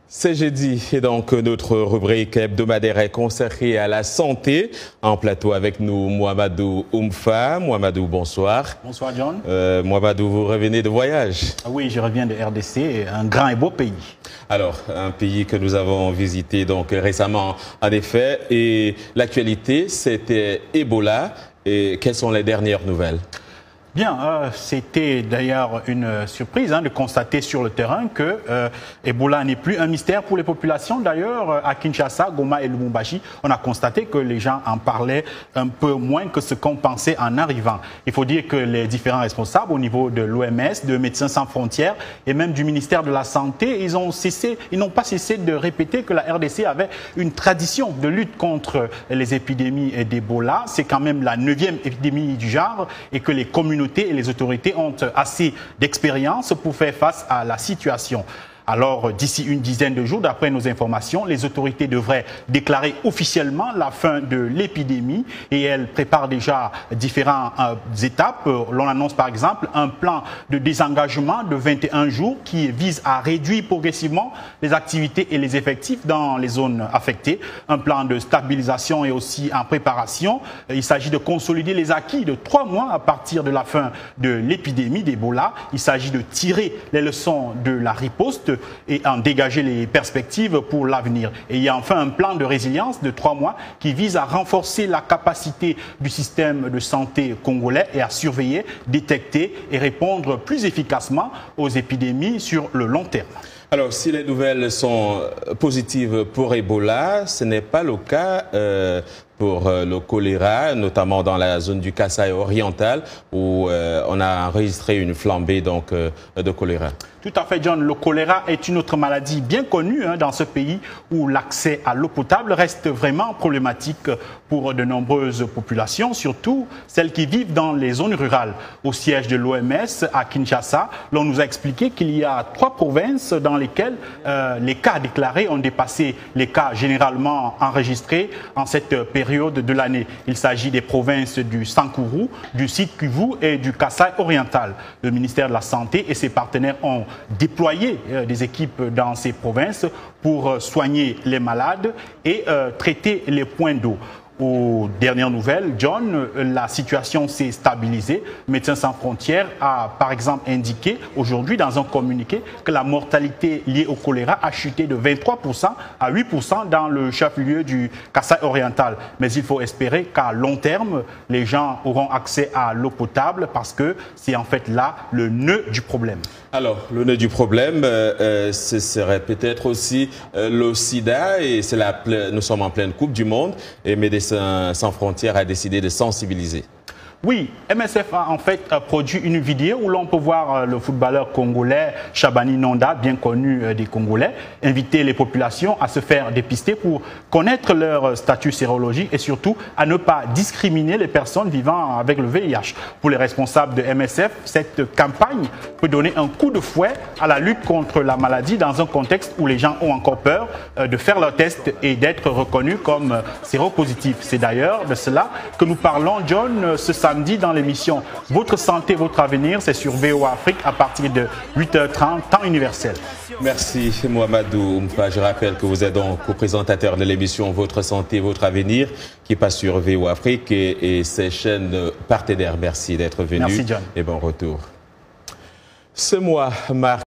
C'est jeudi et donc notre rubrique hebdomadaire est consacrée à la santé. En plateau avec nous, Mouamadou Oumfa. Mouamadou, bonsoir. Bonsoir John. Mouamadou, vous revenez de voyage? Oui, je reviens de RDC, un grand et beau pays. Alors, un pays que nous avons visité donc récemment en effet. Et l'actualité, c'était Ebola. Et quelles sont les dernières nouvelles? Bien, c'était d'ailleurs une surprise de constater sur le terrain que Ebola n'est plus un mystère pour les populations. D'ailleurs, à Kinshasa, Goma et Lubumbashi, on a constaté que les gens en parlaient un peu moins que ce qu'on pensait en arrivant. Il faut dire que les différents responsables au niveau de l'OMS, de Médecins sans frontières et même du ministère de la Santé, ils n'ont pas cessé de répéter que la RDC avait une tradition de lutte contre les épidémies d'Ebola. C'est quand même la 9e épidémie du genre et que les communautés et les autorités ont assez d'expérience pour faire face à la situation. Alors, d'ici une dizaine de jours, d'après nos informations, les autorités devraient déclarer officiellement la fin de l'épidémie et elles préparent déjà différentes étapes. L'on annonce par exemple un plan de désengagement de 21 jours qui vise à réduire progressivement les activités et les effectifs dans les zones affectées. Un plan de stabilisation est aussi en préparation. Il s'agit de consolider les acquis de 3 mois à partir de la fin de l'épidémie d'Ebola. Il s'agit de tirer les leçons de la riposte et en dégager les perspectives pour l'avenir. Et il y a enfin un plan de résilience de 3 mois qui vise à renforcer la capacité du système de santé congolais et à surveiller, détecter et répondre plus efficacement aux épidémies sur le long terme. Alors, si les nouvelles sont positives pour Ebola, ce n'est pas le cas pour le choléra, notamment dans la zone du Kasaï oriental, où on a enregistré une flambée donc, de choléra. Tout à fait, John. Le choléra est une autre maladie bien connue dans ce pays où l'accès à l'eau potable reste vraiment problématique pour de nombreuses populations, surtout celles qui vivent dans les zones rurales. Au siège de l'OMS à Kinshasa, l'on nous a expliqué qu'il y a 3 provinces dans lesquelles les cas déclarés ont dépassé les cas généralement enregistrés en cette période de l'année. Il s'agit des provinces du Sankourou, du Sud Kivu et du Kasaï oriental. Le ministère de la Santé et ses partenaires ont déployé des équipes dans ces provinces pour soigner les malades et traiter les points d'eau. Aux dernières nouvelles, John, la situation s'est stabilisée. Médecins sans frontières a par exemple indiqué aujourd'hui dans un communiqué que la mortalité liée au choléra a chuté de 23% à 8% dans le chef-lieu du Kasaï oriental. Mais il faut espérer qu'à long terme, les gens auront accès à l'eau potable parce que c'est en fait là le nœud du problème. Alors, le nœud du problème, ce serait peut-être aussi le sida et nous sommes en pleine Coupe du Monde et Médecins sans frontières a décidé de sensibiliser. Oui, MSF a en fait produit une vidéo où l'on peut voir le footballeur congolais Chabani Nonda, bien connu des Congolais, inviter les populations à se faire dépister pour connaître leur statut sérologique et surtout à ne pas discriminer les personnes vivant avec le VIH. Pour les responsables de MSF, cette campagne peut donner un coup de fouet à la lutte contre la maladie dans un contexte où les gens ont encore peur de faire leur test et d'être reconnus comme séropositifs. C'est d'ailleurs de cela que nous parlons, John, ce samedi dans l'émission Votre santé, votre avenir, c'est sur VOA Afrique à partir de 8h30, temps universel. Merci Mouamadou Oumfa. Je rappelle que vous êtes donc co-présentateur de l'émission Votre santé, votre avenir qui passe sur VOA Afrique et ses chaînes partenaires. Merci d'être venu. Merci John. Et bon retour. Ce mois marque